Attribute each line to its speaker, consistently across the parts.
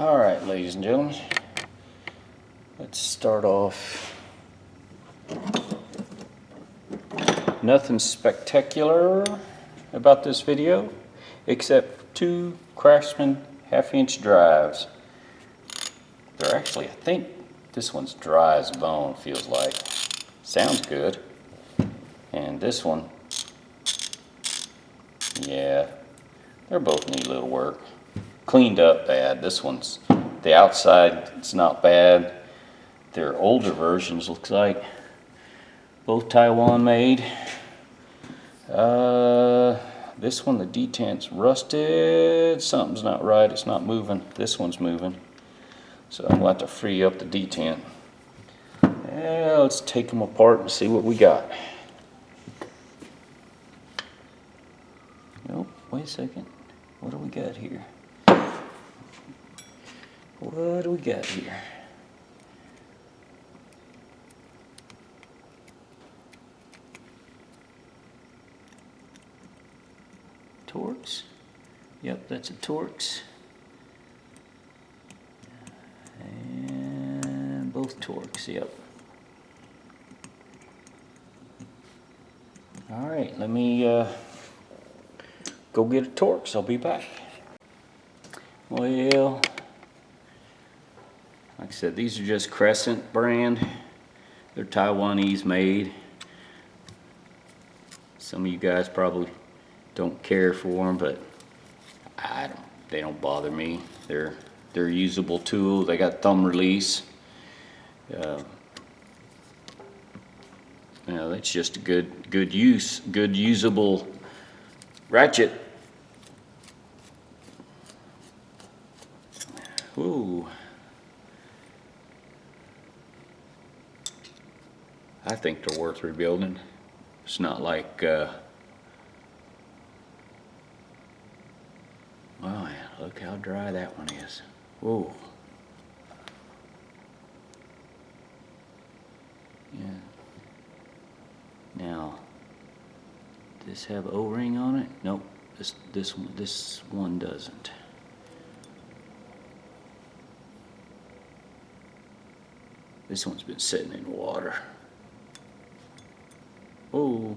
Speaker 1: Alright, ladies and gentlemen, let's start off. Nothing spectacular about this video except two Craftsman half-inch drives. They're actually, I think this one's dry as a bone, feels like. Sounds good. And this one, yeah, they're both need a little work. Cleaned up bad. This one's, the outside, it's not bad. They're older versions, looks like. Both Taiwan made. This one, the detent's rusted. Something's not right, it's not moving. This one's moving. So I'm going to have to free up the detent. Yeah, let's take them apart and see what we got. Nope, wait a second. What do we got here? What do we got here? Torx? Yep, that's a Torx. And both Torx, yep. Alright, let me go get a Torx. I'll be back. Well, like I said, these are just Crescent brand. They're Taiwanese made. Some of you guys probably don't care for them, but they don't bother me. They're usable tools. They got thumb release. You know, that's just a good usable ratchet. Ooh. I think they're worth rebuilding. It's not like, oh yeah, look how dry that one is. Whoa. Yeah. Now, does this have O-ring on it? Nope. This one doesn't. This one's been sitting in water. Oh,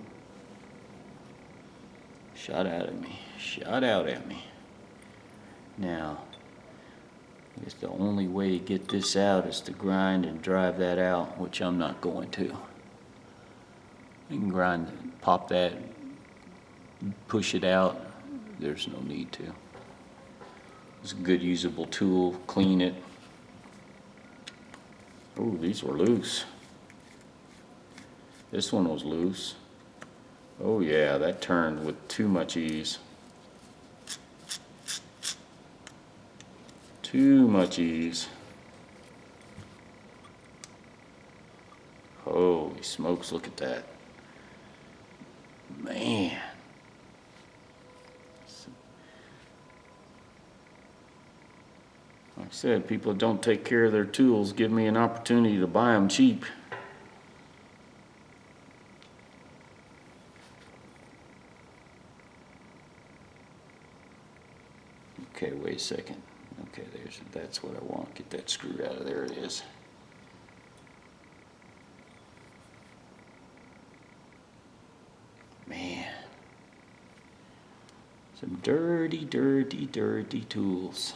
Speaker 1: shot out at me. Shot out at me. Now, I guess the only way to get this out is to grind and drive that out, which I'm not going to. You can grind, pop that, push it out. There's no need to. It's a good usable tool. Clean it. Oh, these were loose. This one was loose. Oh yeah, that turned with too much ease. Too much ease. Holy smokes, look at that. Man. Like I said, people that don't take care of their tools give me an opportunity to buy them cheap. Okay, wait a second. Okay, that's what I want. Get that screw out of there. It is. Man. Some dirty, dirty, dirty tools.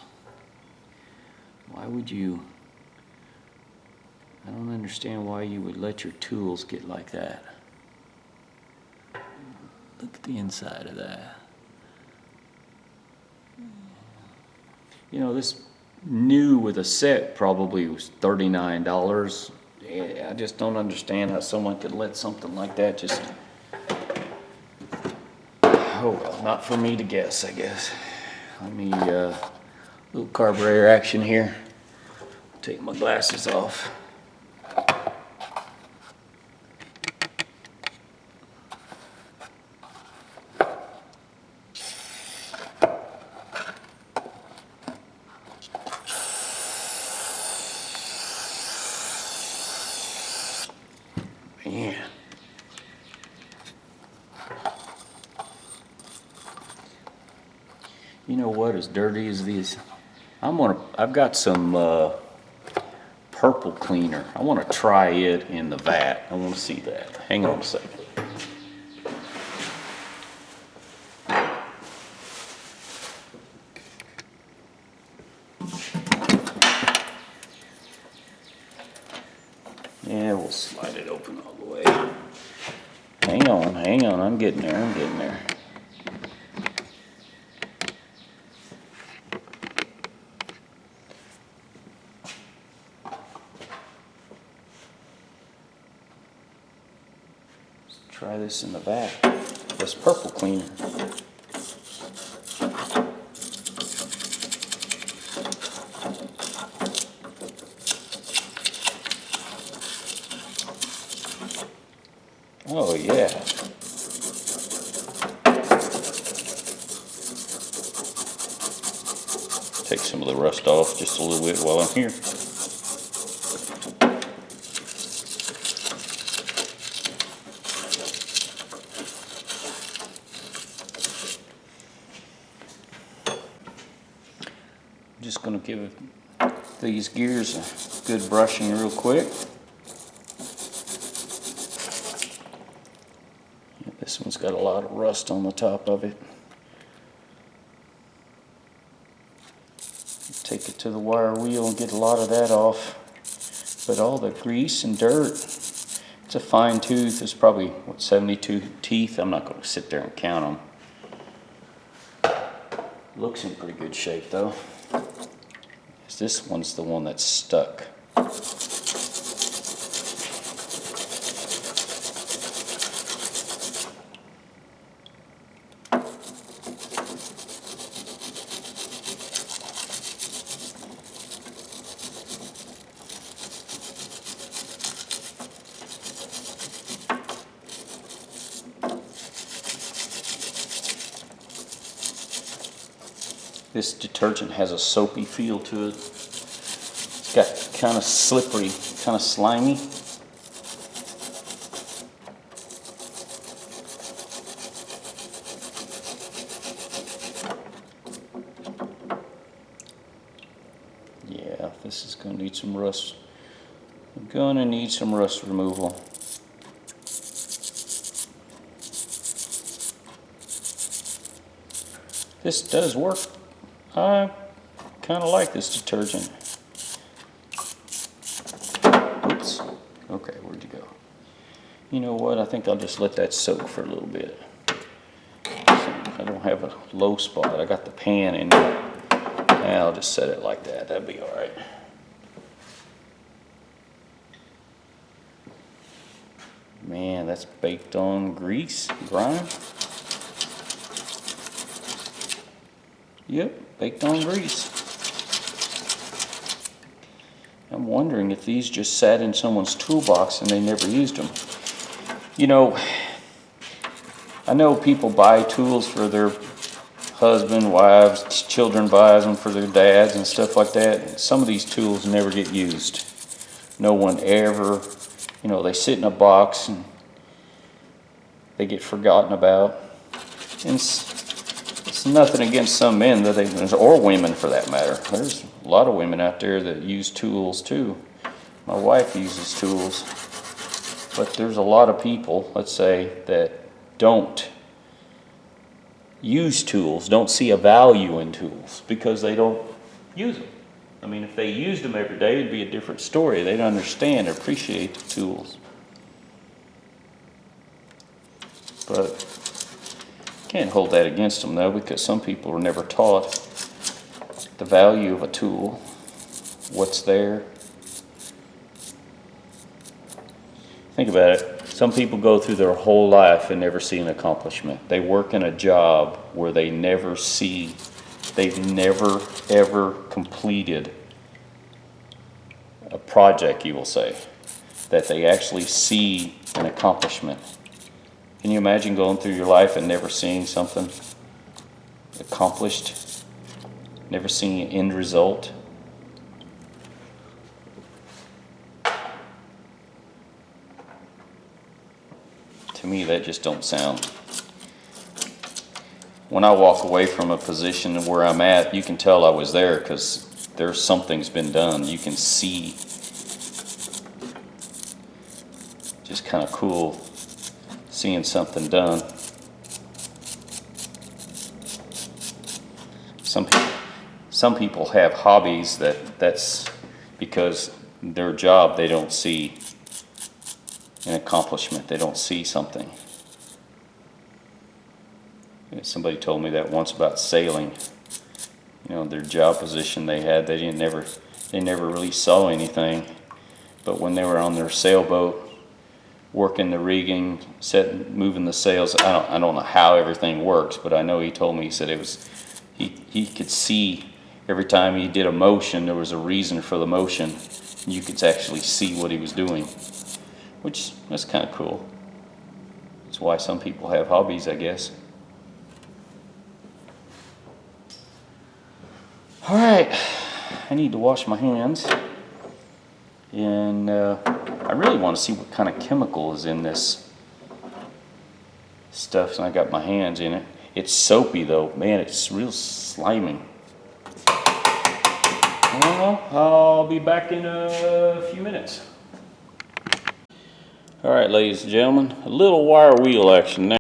Speaker 1: Why would you? I don't understand why you would let your tools get like that. Look at the inside of that. You know, this new with a set probably was $39. Yeah, I just don't understand how someone could let something like that just... Oh well, not for me to guess, I guess. Let me, little carburetor action here. Take my glasses off. Man. You know what, as dirty as these I've got some purple cleaner. I want to try it in the vat. I want to see that. Hang on a second. Yeah, we'll slide it open all the way. Hang on, I'm getting there. Let's try this in the vat. This purple cleaner. Oh yeah. Take some of the rust off just a little bit while I'm here. I'm just going to give these gears a good brushing real quick. This one's got a lot of rust on the top of it. Take it to the wire wheel and get a lot of that off. But all the grease and dirt, it's a fine tooth. It's probably, what, 72 teeth? I'm not going to sit there and count them. Looks in pretty good shape though. This one's the one that's stuck. This detergent has a soapy feel to it. It's got kind of slippery, kind of slimy. Yeah, this is going to need some rust. I'm going to need some rust removal. This does work. I kind of like this detergent. Oops. Okay, where'd you go? You know what? I think I'll just let that soak for a little bit. I don't have a low spot. I got the pan in there. I'll just set it like that. That'll be all right. Man, that's baked on grease, grime. Yep, baked on grease. I'm wondering if these just sat in someone's toolbox and they never used them. You know, I know people buy tools for their husband, wives, children buys them for their dads and stuff like that. And some of these tools never get used. No one ever, you know, they sit in a box and they get forgotten about. And it's nothing against some men that they, or women for that matter. There's a lot of women out there that use tools too. My wife uses tools, but there's a lot of people, let's say, that don't use tools, don't see a value in tools because they don't use them. I mean, if they used them every day, it'd be a different story. They'd understand, appreciate the tools. But can't hold that against them though, because some people are never taught the value of a tool, what's there. Think about it. Some people go through their whole life and never see an accomplishment. They work in a job where they never see, they've never ever completed a project, you will say, that they actually see an accomplishment. Can you imagine going through your life and never seeing something accomplished? Never seeing an end result? To me, that just don't sound. When I walk away from a position where I'm at, you can tell I was there because there's something's been done. You can see. Just kind of cool seeing something done. Some people have hobbies that's because their job they don't see an accomplishment. They don't see something. Somebody told me that once about sailing. You know, their job position they had, they never really saw anything. But when they were on their sailboat, working the rigging, moving the sails, I don't know how everything works, but I know he told me, he said it was, he could see every time he did a motion, there was a reason for the motion. You could actually see what he was doing, which that's kind of cool. That's why some people have hobbies, I guess. All right, I need to wash my hands, and I really want to see what kind of chemical is in this stuff, and I got my hands in it. It's soapy though, man, it's real slimy. Well, I'll be back in a few minutes. All right, ladies and gentlemen, a little wire wheel action now.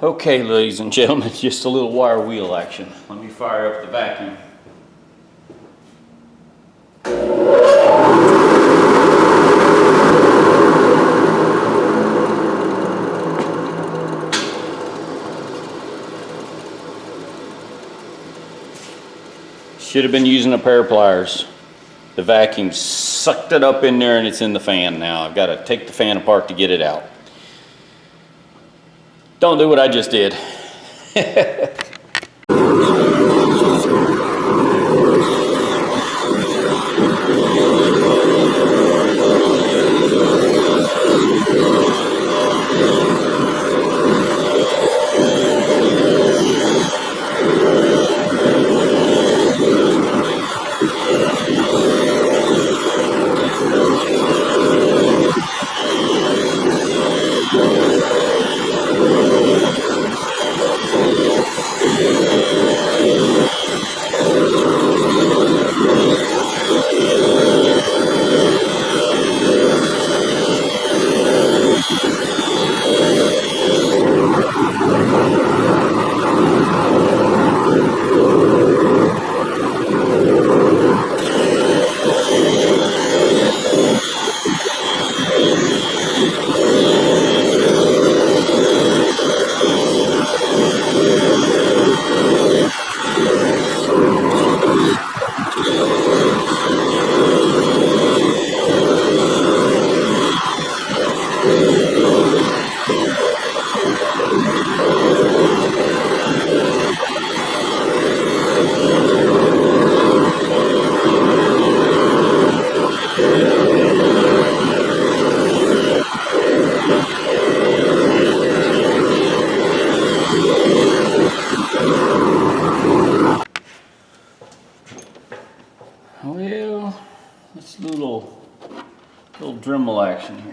Speaker 1: Okay, ladies and gentlemen, just a little wire wheel action. Let me fire up the vacuum. Should have been using a pair of pliers. The vacuum sucked it up in there and it's in the fan now. I've got to take the fan apart to get it out. Don't do what I just did. Well, let's do a little Dremel action here.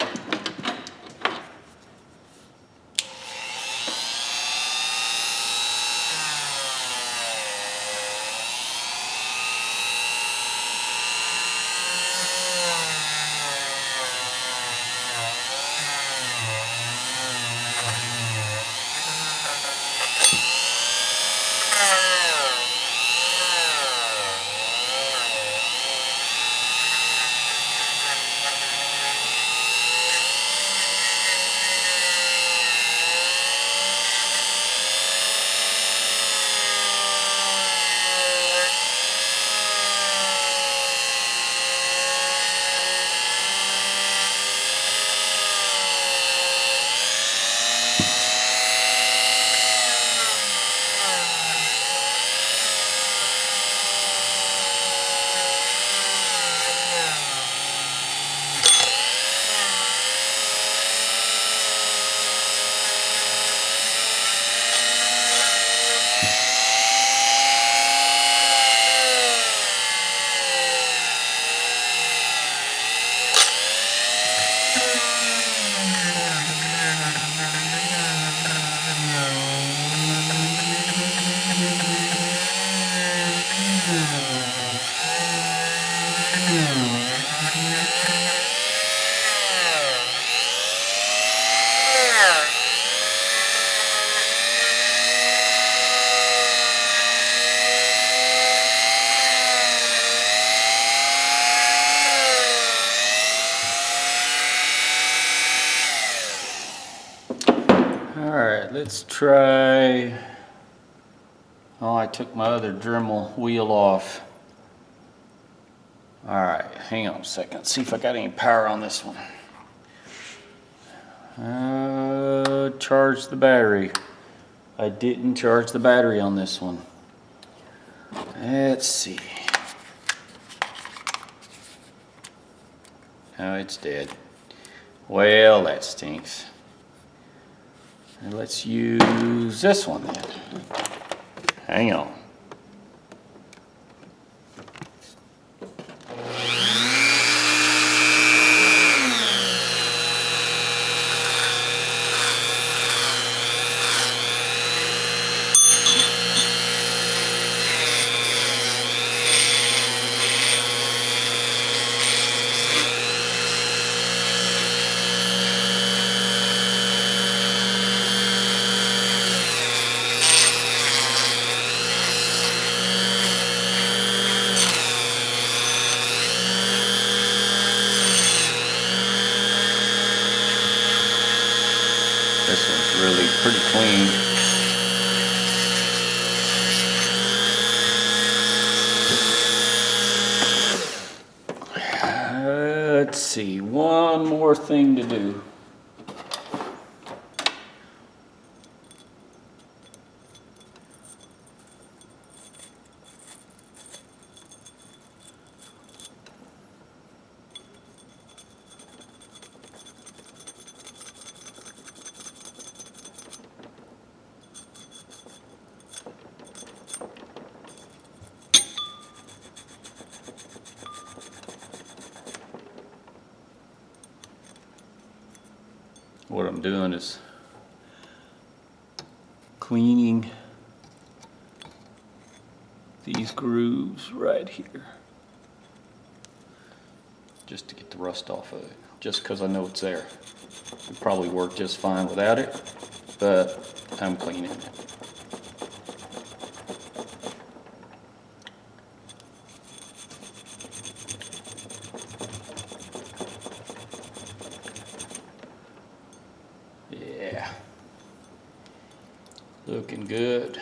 Speaker 1: Let's try, oh, I took my other Dremel wheel off. All right, hang on a second, see if I got any power on this one. Charge the battery. I didn't charge the battery on this one. Let's see. Oh, it's dead. Well, that stinks. Let's use this one then. Hang on. This one's really pretty clean. Let's see, one more thing to do. What I'm doing is cleaning these grooves right here, just to get the rust off of it, just because I know it's there. It'd probably work just fine without it, but I'm cleaning it. Yeah, looking good.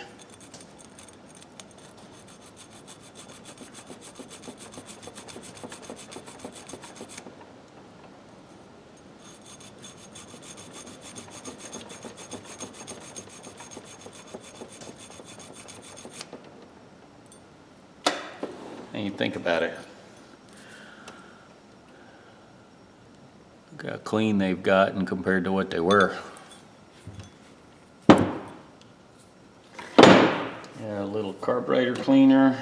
Speaker 1: And you think about it, look how clean they've gotten compared to what they were. Yeah, a little carburetor cleaner,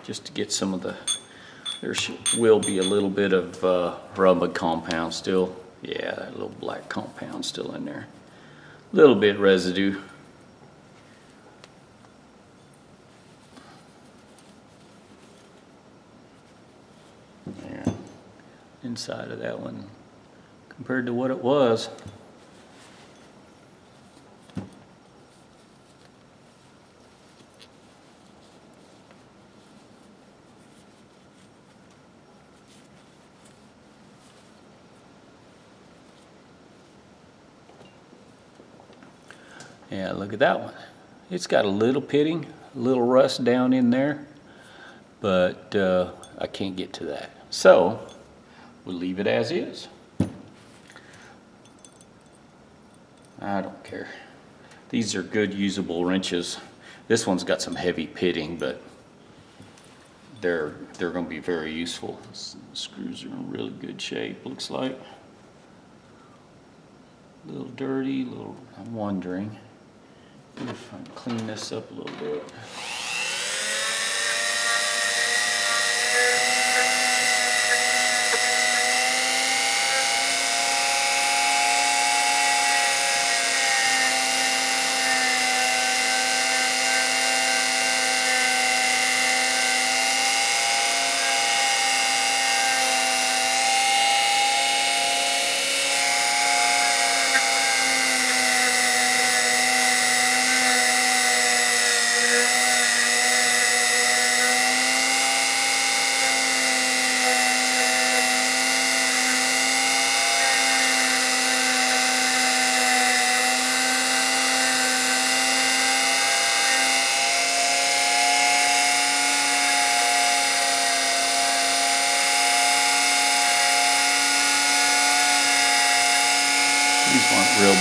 Speaker 1: just to get some of the, there will be a little bit of rubber compound still. Yeah, that little black compound still in there. A little bit residue. Yeah. Inside of that one compared to what it was. Yeah, look at that one. It's got a little pitting, a little rust down in there, but I can't get to that. So we'll leave it as is. I don't care. These are good usable wrenches. This one's got some heavy pitting, but they're going to be very useful. The screws are in really good shape, looks like. A little dirty, I'm wondering if I can clean this up a little bit.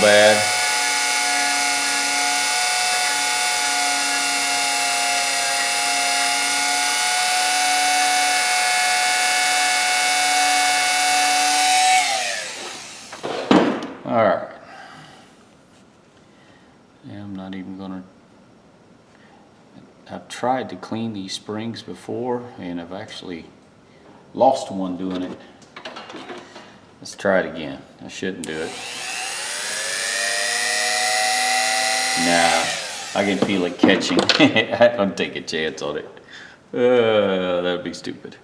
Speaker 1: bad. All right. Yeah, I'm not even gonna. I've tried to clean these springs before, and I've actually lost one doing it. Let's try it again. I shouldn't do it. Nah, I can feel it catching. I don't take a chance on it. That'd be stupid.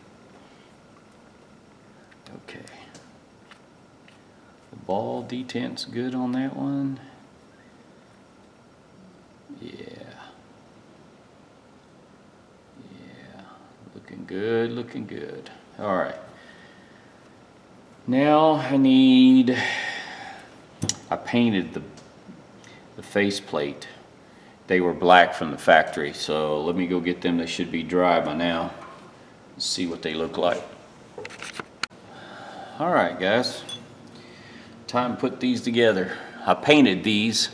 Speaker 1: Okay. The ball detent's good on that one. Yeah. Yeah. Looking good, looking good. All right. Now I painted the faceplate. They were black from the factory, so let me go get them. They should be dry by now. Let's see what they look like. All right, guys. Time to put these together. I painted these,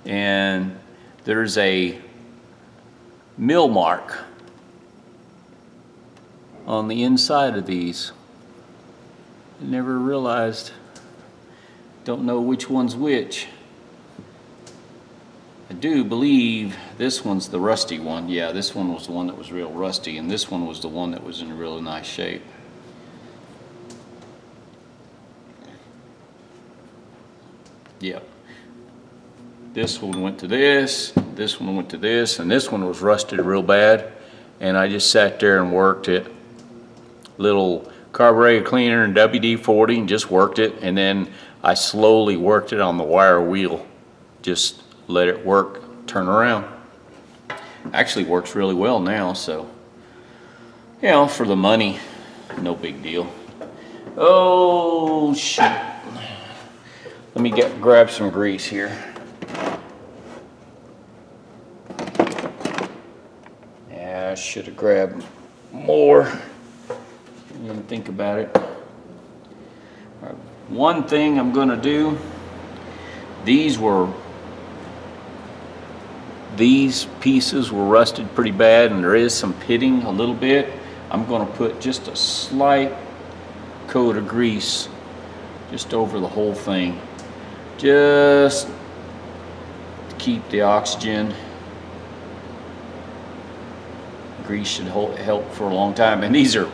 Speaker 1: and there's a mill mark on the inside of these. I never realized, don't know which one's which. I do believe this one's the rusty one. Yeah, this one was the one that was real rusty, and this one was the one that was in really nice shape. Yep. This one went to this one went to this, and this one was rusted real bad, and I just sat there and worked it. Little carburetor cleaner and WD-40 and just worked it, and then I slowly worked it on the wire wheel. Just let it work, turn around. Actually works really well now, so you know, for the money, no big deal. Oh shoot. Let me grab some grease here. Yeah, I should have grabbed more. Didn't think about it. All right. One thing I'm gonna do, these pieces were rusted pretty bad, and there is some pitting a little bit. I'm gonna put just a slight coat of grease just over the whole thing, just to keep the oxygen. Grease should help for a long time, and these are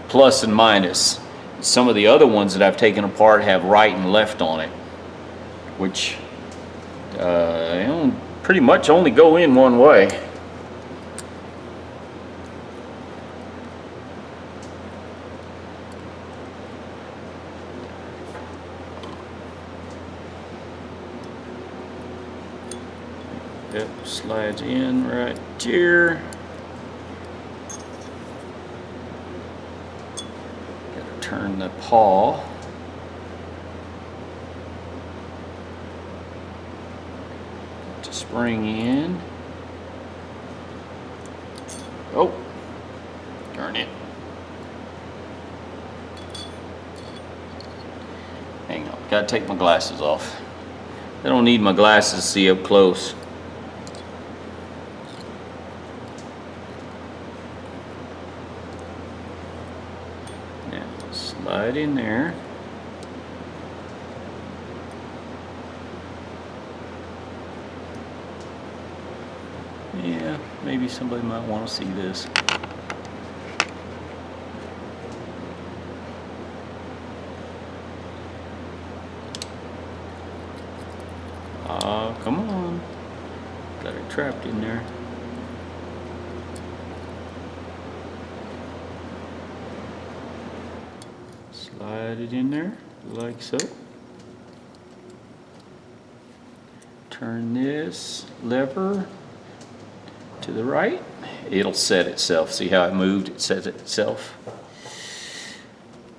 Speaker 1: plus and minus. Some of the other ones that I've taken apart have right and left on it, which pretty much only go in one way. Yep, slides in right here. Gotta turn the paw. To spring in. Oh, darn it. Hang on, gotta take my glasses off. I don't need my glasses to see up close. Slide in there. Yeah, maybe somebody might want to see this. Come on. Got it trapped in there. Slide it in there, like so. Turn this lever to the right. It'll set itself. See how it moved? It sets itself.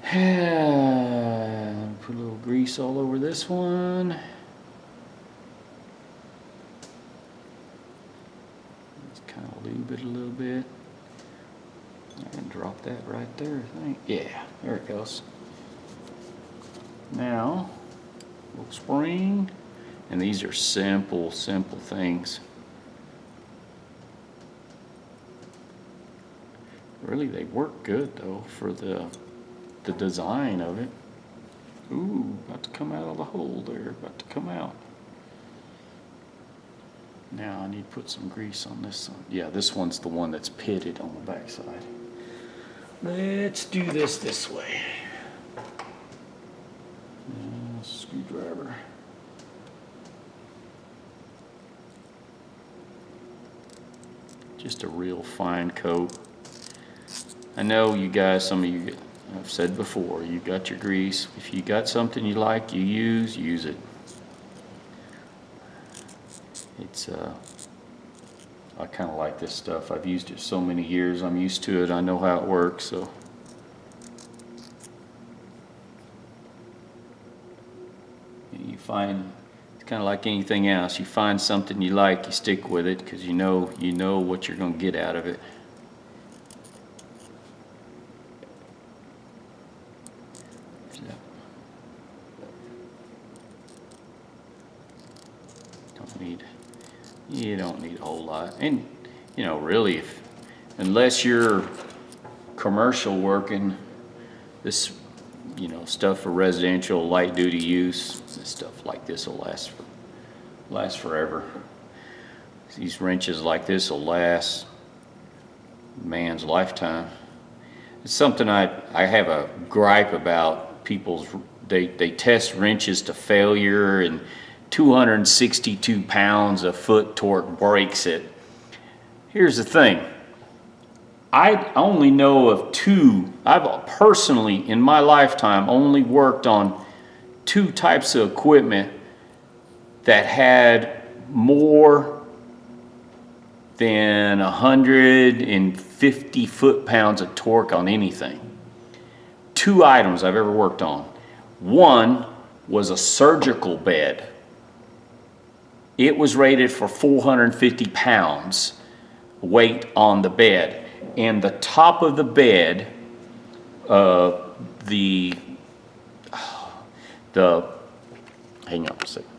Speaker 1: Put a little grease all over this one. Just kind of lube it a little bit. And drop that right there, I think. Yeah, there it goes. Now, little spring, And these are simple things. Really, they work good though for the design of it. Ooh, about to come out of the hole there, about to come out. Now I need to put some grease on this one. Yeah, this one's the one that's pitted on the backside. Let's do this way. Screwdriver. Just a real fine coat. I know you guys, some of you, I've said before, you got your grease. If you got something you like, you use it. It's I kind of like this stuff. I've used it so many years. I'm used to it. I know how it works. So you find, it's kind of like anything else. You find something you like, you stick with it because you know what you're going to get out of it. You don't need a whole lot. And you know, really, unless you're commercial working, this, you know, stuff for residential light duty use, stuff like this will last forever. These wrenches like this will last man's lifetime. It's something I have a gripe about. People's, they test wrenches to failure, and 262 pounds of foot torque breaks it. Here's the thing. I only know of two. I've personally, in my lifetime, only worked on two types of equipment that had more than 150 foot-pounds of torque on anything. Two items I've ever worked on. One was a surgical bed. It was rated for 450 pounds weight on the bed. And the top of the bed, hang on a second.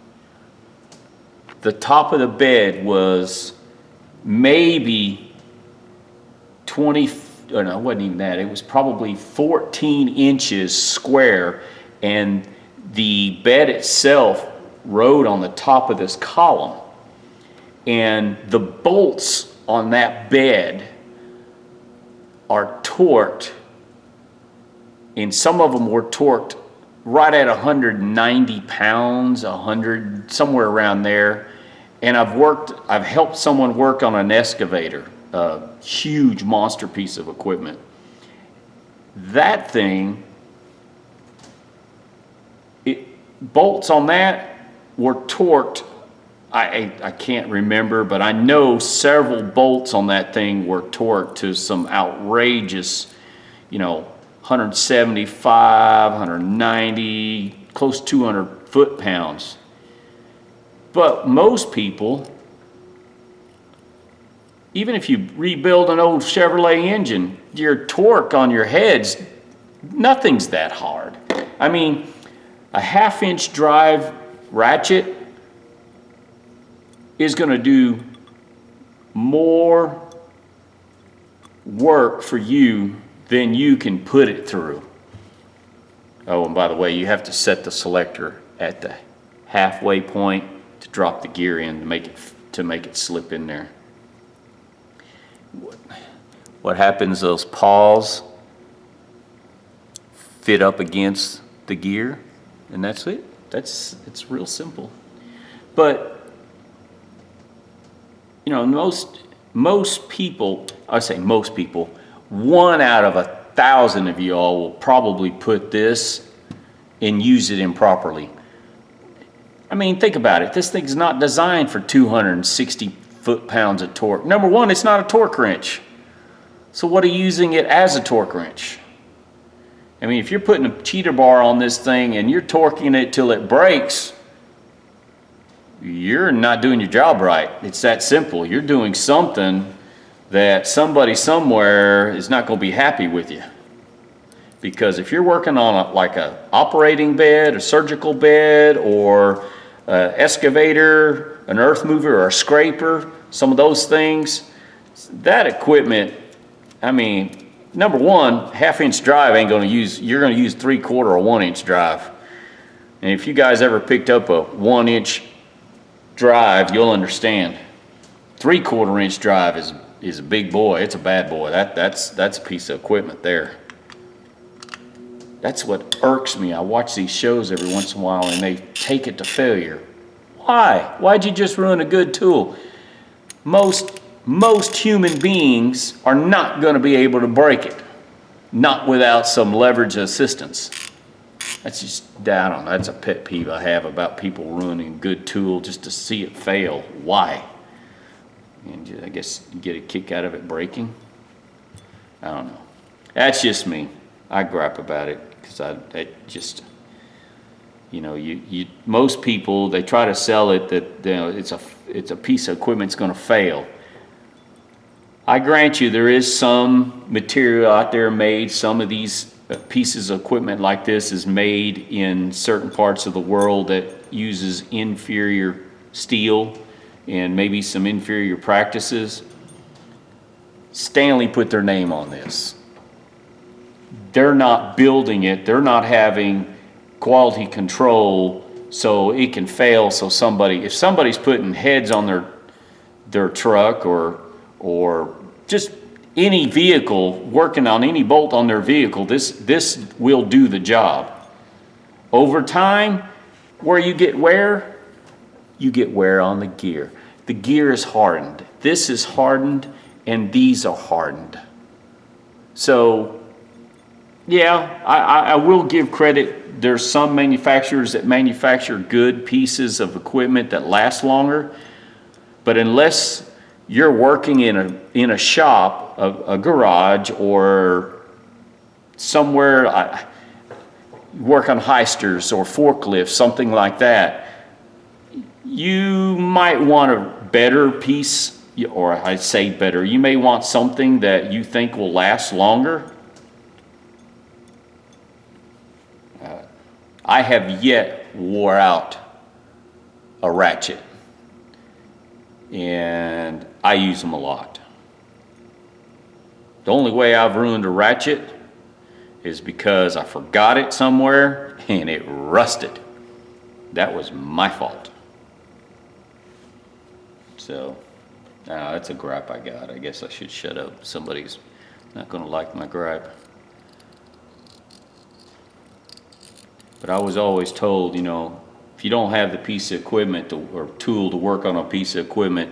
Speaker 1: The top of the bed was maybe 20, or no, it wasn't even that. It was probably 14 inches square, and the bed itself rode on the top of this column, and the bolts on that bed are torqued, and some of them were torqued right at 190 pounds, 100, somewhere around there. And I've helped someone work on an excavator, a huge monster piece of equipment. That thing, bolts on that were torqued, I can't remember, but I know several bolts on that thing were torqued to some outrageous, you know, 175, 190, close to 200 foot-pounds. But most people, even if you rebuild an old Chevrolet engine, your torque on your heads, nothing's that hard. I mean, a half-inch drive ratchet is going to do more work for you than you can put it through. Oh, and by the way, you have to set the selector at the halfway point to drop the gear in to make it slip in there. What happens, those paws fit up against the gear, and that's it. It's real simple. But you know, most people, I say most people, 1 out of 1,000 of y'all will probably put this and use it improperly. I mean, think about it. This thing's not designed for 260 foot-pounds of torque. Number one, it's not a torque wrench. So what are you using it as a torque wrench? I mean, if you're putting a cheater bar on this thing and you're torquing it till it breaks, you're not doing your job right. It's that simple. You're doing something that somebody somewhere is not going to be happy with you. Because if you're working on like a operating bed, a surgical bed, or excavator, an earth mover, or a scraper, some of those things, that equipment, I mean, number one, half-inch drive ain't gonna use, you're gonna use 3/4 or 1-inch drive. And if you guys ever picked up a 1-inch drive, you'll understand. 3/4 inch drive is a big boy. It's a bad boy. That's a piece of equipment there. That's what irks me. I watch these shows every once in a while and they take it to failure. Why? Why'd you just ruin a good tool? Most human beings are not going to be able to break it, not without some leverage assistance. That's just, I don't know, that's a pet peeve I have about people ruining a good tool just to see it fail. Why? And I guess you get a kick out of it breaking. I don't know. That's just me. I gripe about it because I just, you know, most people, they try to sell it that, you know, it's a piece of equipment that's going to fail. I grant you there is some material out there made, some of these pieces of equipment like this is made in certain parts of the world that uses inferior steel and maybe some inferior practices. Stanley put their name on this. They're not building it, they're not having quality control so it can fail. So if somebody's putting heads on their truck or just any vehicle, working on any bolt on their vehicle, this will do the job. Over time, where you get wear? You get wear on the gear. The gear is hardened. This is hardened, and these are hardened. So, yeah, I will give credit. There's some manufacturers that manufacture good pieces of equipment that last longer, but unless you're working in a shop, a garage, or somewhere, work on heisters or forklifts, something like that, you might want a better piece, or I say better, you may want something that you think will last longer. I have yet wore out a ratchet, and I use them a lot. The only way I've ruined a ratchet is because I forgot it somewhere and it rusted. That was my fault. So, that's a gripe I got. I guess I should shut up. Somebody's not going to like my gripe. But I was always told, you know, if you don't have the piece of equipment or tool to work on a piece of equipment,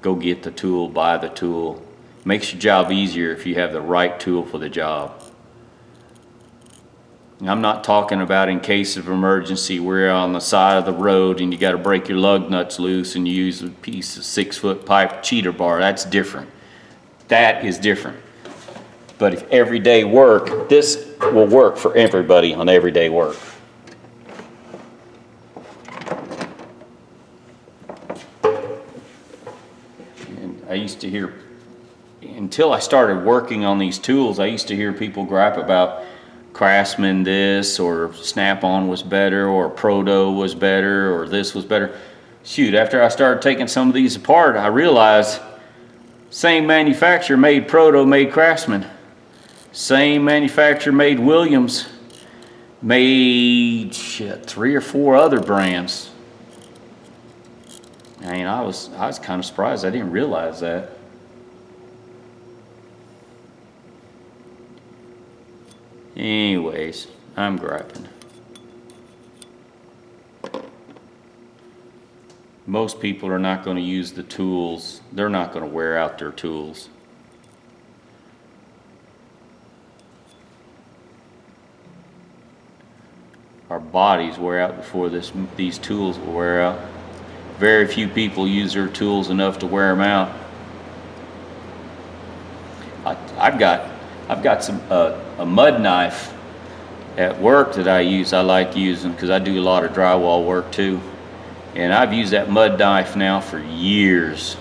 Speaker 1: go get the tool, buy the tool. Makes your job easier if you have the right tool for the job. I'm not talking about in case of emergency where you're on the side of the road and you got to break your lug nuts loose and you use a piece of 6-foot pipe cheater bar. That's different. That is different. But if everyday work, this will work for everybody on everyday work. And I used to hear, until I started working on these tools, I used to hear people gripe about Craftsman this, or Snap-on was better, or Proto was better, or this was better. Shoot, after I started taking some of these apart, I realized same manufacturer made Proto, made Craftsman. Same manufacturer made Williams, made 3 or 4 other brands. I mean, I was kind of surprised. I didn't realize that. Anyways, I'm griping. Most people are not going to use the tools. They're not going to wear out their tools. Our bodies wear out before these tools will wear out. Very few people use their tools enough to wear them out. I've got some a mud knife at work that I use. I like using because I do a lot of drywall work too, and I've used that mud knife now for years,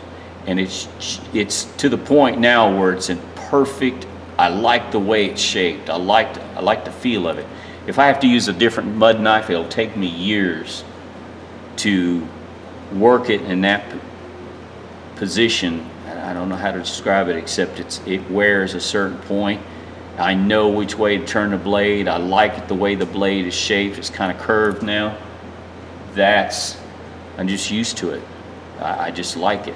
Speaker 1: and it's to the point now where it's in perfect. I like the way it's shaped. I like the feel of it. If I have to use a different mud knife, it'll take me years to work it in that position. I don't know how to describe it except it wears a certain point. I know which way to turn the blade. I like it the way the blade is shaped. It's kind of curved now. I'm just used to it. I just like it.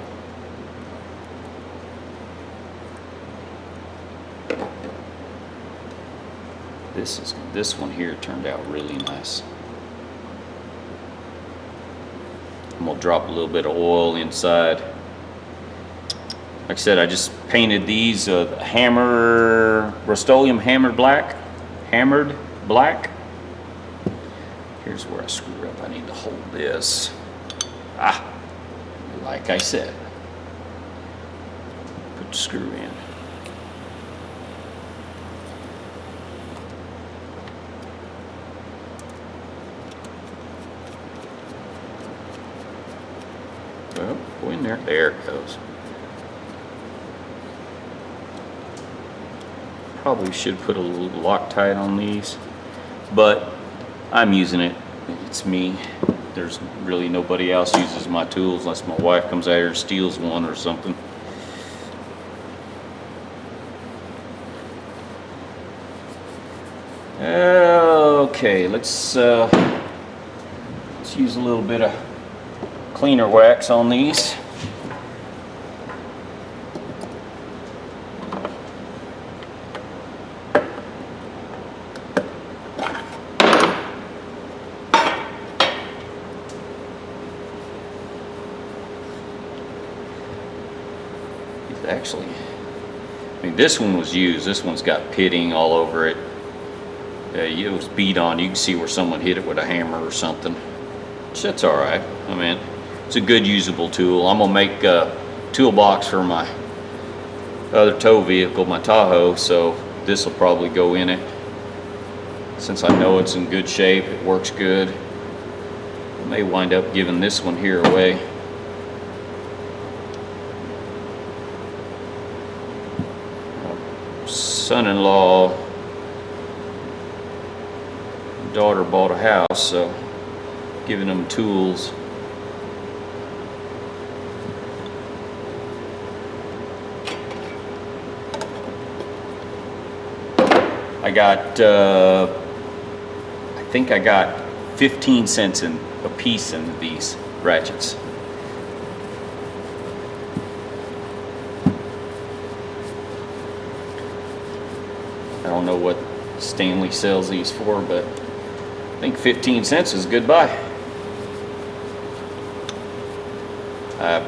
Speaker 1: This one here turned out really nice. I'm gonna drop a little bit of oil inside. Like I said, I just painted these Rust-Oleum hammered black. Here's where I screwed up. I need to hold this. Like I said, put the screw in. Well, go in there. There it goes. Probably should put a little Loctite on these, but I'm using it. It's me. There's really nobody else uses my tools unless my wife comes out here and steals one or something. Okay, let's use a little bit of cleaner wax on these. Actually, I mean, this one was used. This one's got pitting all over it. It was beat on. You can see where someone hit it with a hammer or something. That's all right. I mean, it's a good usable tool. I'm gonna make a toolbox for my other tow vehicle, my Tahoe, so this will probably go in it. Since I know it's in good shape, it works good. I may wind up giving this one here away. Son-in-law, daughter bought a house, so giving them tools. I think I got 15 cents a piece in these ratchets. I don't know what Stanley sells these for, but I think 15 cents is good buy. I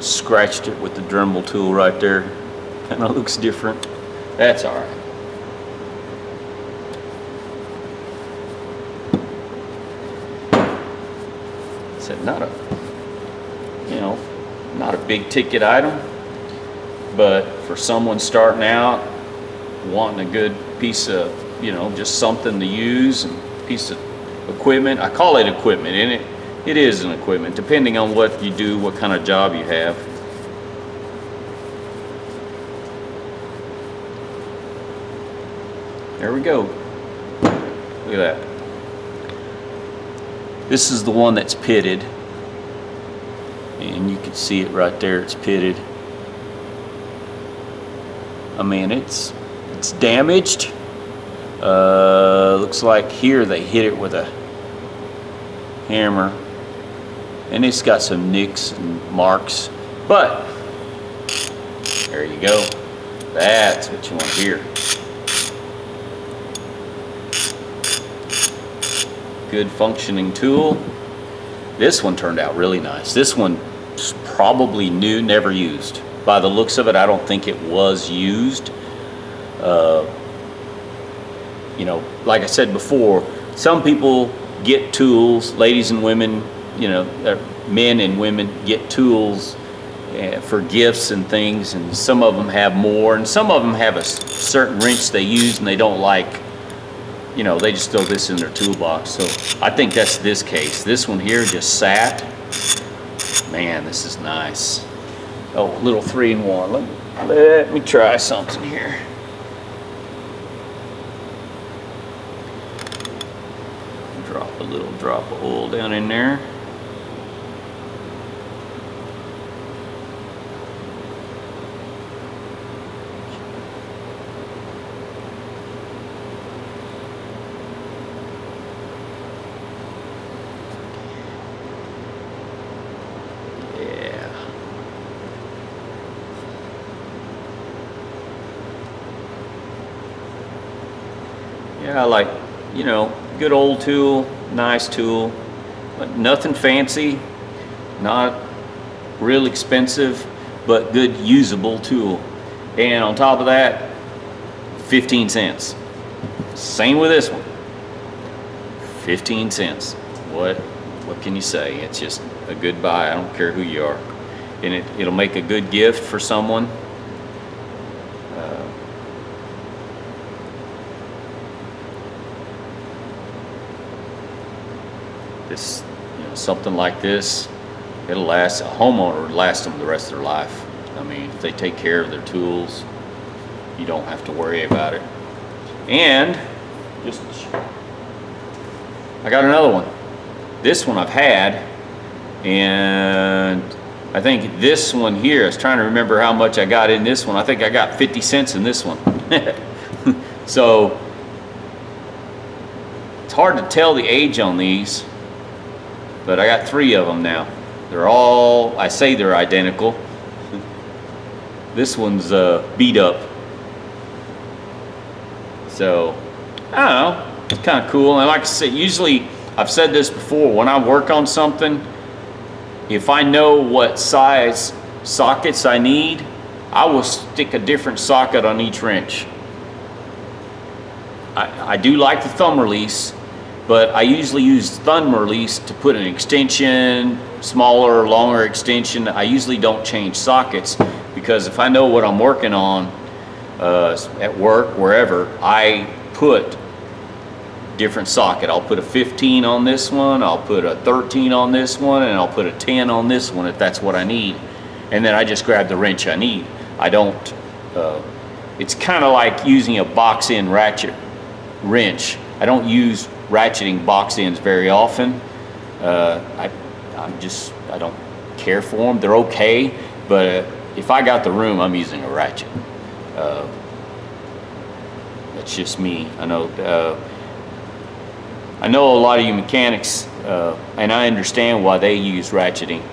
Speaker 1: scratched it with the Dremel tool right there. Kind of looks different. That's all right. Said not a big ticket item, but for someone starting out, wanting a good piece of, just something to use and piece of equipment. I call it equipment, and it is an equipment, depending on what you do, what kind of job you have. There we go. Look at that. This is the one that's pitted, and you can see it right there. It's pitted. I mean, it's damaged. Looks like here they hit it with a hammer, and it's got some nicks and marks, but there you go. That's what you want to hear. Good functioning tool. This one turned out really nice. This one's probably new, never used. By the looks of it, I don't think it was used. Like I said before, some people get tools, ladies and women, men and women get tools for gifts and things, and some of them have more, and some of them have a certain wrench they use and they don't like. They just throw this in their toolbox. So I think that's this case. This one here just sat. Man, this is nice. Oh, little 3-in-1. Let me try something here. Drop a little drop of oil down in there. Yeah, like, you know, good old tool, nice tool, but nothing fancy, not real expensive, but good usable tool. And on top of that, 15 cents. Same with this one. 15 cents. What can you say? It's just a good buy. I don't care who you are. And it'll make a good gift for someone. This, you know, something like this, it'll last, a homeowner would last them the rest of their life. I mean, if they take care of their tools, you don't have to worry about it. And just, I got another one. This one I've had, and I think this one here, I was trying to remember how much I got in this one. I think I got 50 cents in this one. So it's hard to tell the age on these, but I got 3 of them now. They're all, I say they're identical. This one's beat up. So, I don't know, it's kind of cool. And like I said, usually, I've said this before, when I work on something, if I know what size sockets I need, I will stick a different socket on each wrench. I do like the thumb release, but I usually use thumb release to put an extension, smaller, longer extension. I usually don't change sockets, because if I know what I'm working on at work, wherever, I put different socket. I'll put a 15 on this one, I'll put a 13 on this one, and I'll put a 10 on this one if that's what I need. And then I just grab the wrench I need. I don't, it's kind of like using a box end ratchet wrench. I don't use ratcheting box ends very often. I don't care for them. They're okay, but if I got the room, I'm using a ratchet. That's just me. I know a lot of you mechanics, and I understand why they use ratcheting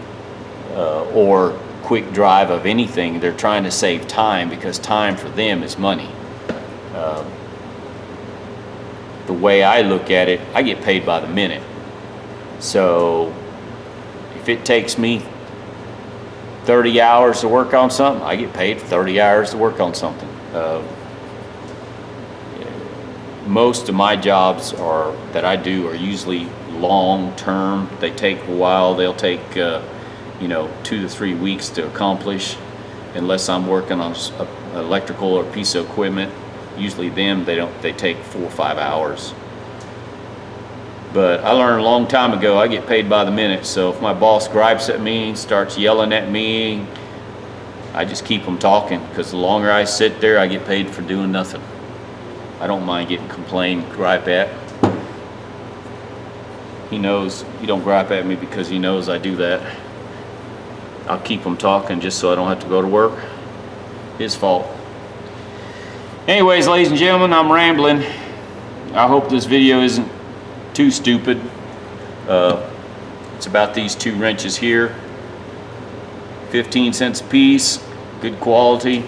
Speaker 1: or quick drive of anything. They're trying to save time, because time for them is money. The way I look at it, I get paid by the minute. So if it takes me 30 hours to work on something, I get paid 30 hours to work on something. Most of my jobs that I do are usually long term. They take a while. They'll take 2 to 3 weeks to accomplish, unless I'm working on electrical or piece of equipment. Usually they take 4 or 5 hours. But I learned a long time ago, I get paid by the minute. So if my boss gripes at me, starts yelling at me, I just keep them talking, because the longer I sit there, I get paid for doing nothing. I don't mind getting complained, gripe at. He knows he don't gripe at me because he knows I do that. I'll keep him talking just so I don't have to go to work. His fault. Anyways, ladies and gentlemen, I'm rambling. I hope this video isn't too stupid. It's about these 2 wrenches here. 15 cents a piece, good quality.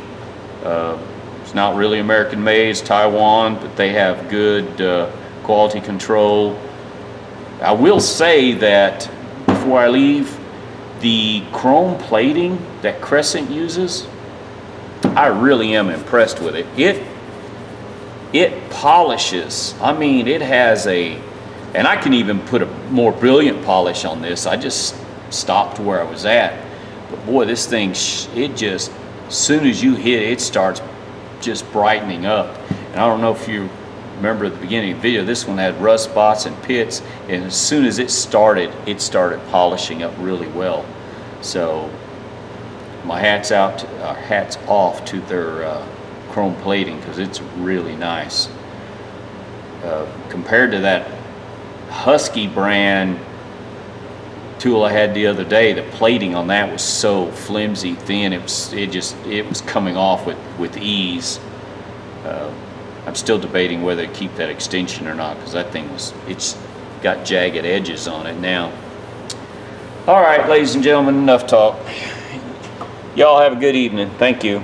Speaker 1: It's not really American made, it's Taiwan, but they have good quality control. I will say that before I leave, the chrome plating that Crescent uses, I really am impressed with it. It polishes. I mean, it has and I can even put a more brilliant polish on this. I just stopped where I was at. But boy, this thing, it just, as soon as you hit it, it starts just brightening up. And I don't know if you remember at the beginning of the video, this one had rust spots and pits, and as soon as it started polishing up really well. So my hat's off to their chrome plating, because it's really nice. Compared to that Husky brand tool I had the other day, the plating on that was so flimsy, thin, it was coming off with ease. I'm still debating whether to keep that extension or not, because that thing it's got jagged edges on it now. All right, ladies and gentlemen, enough talk. Y'all have a good evening. Thank you.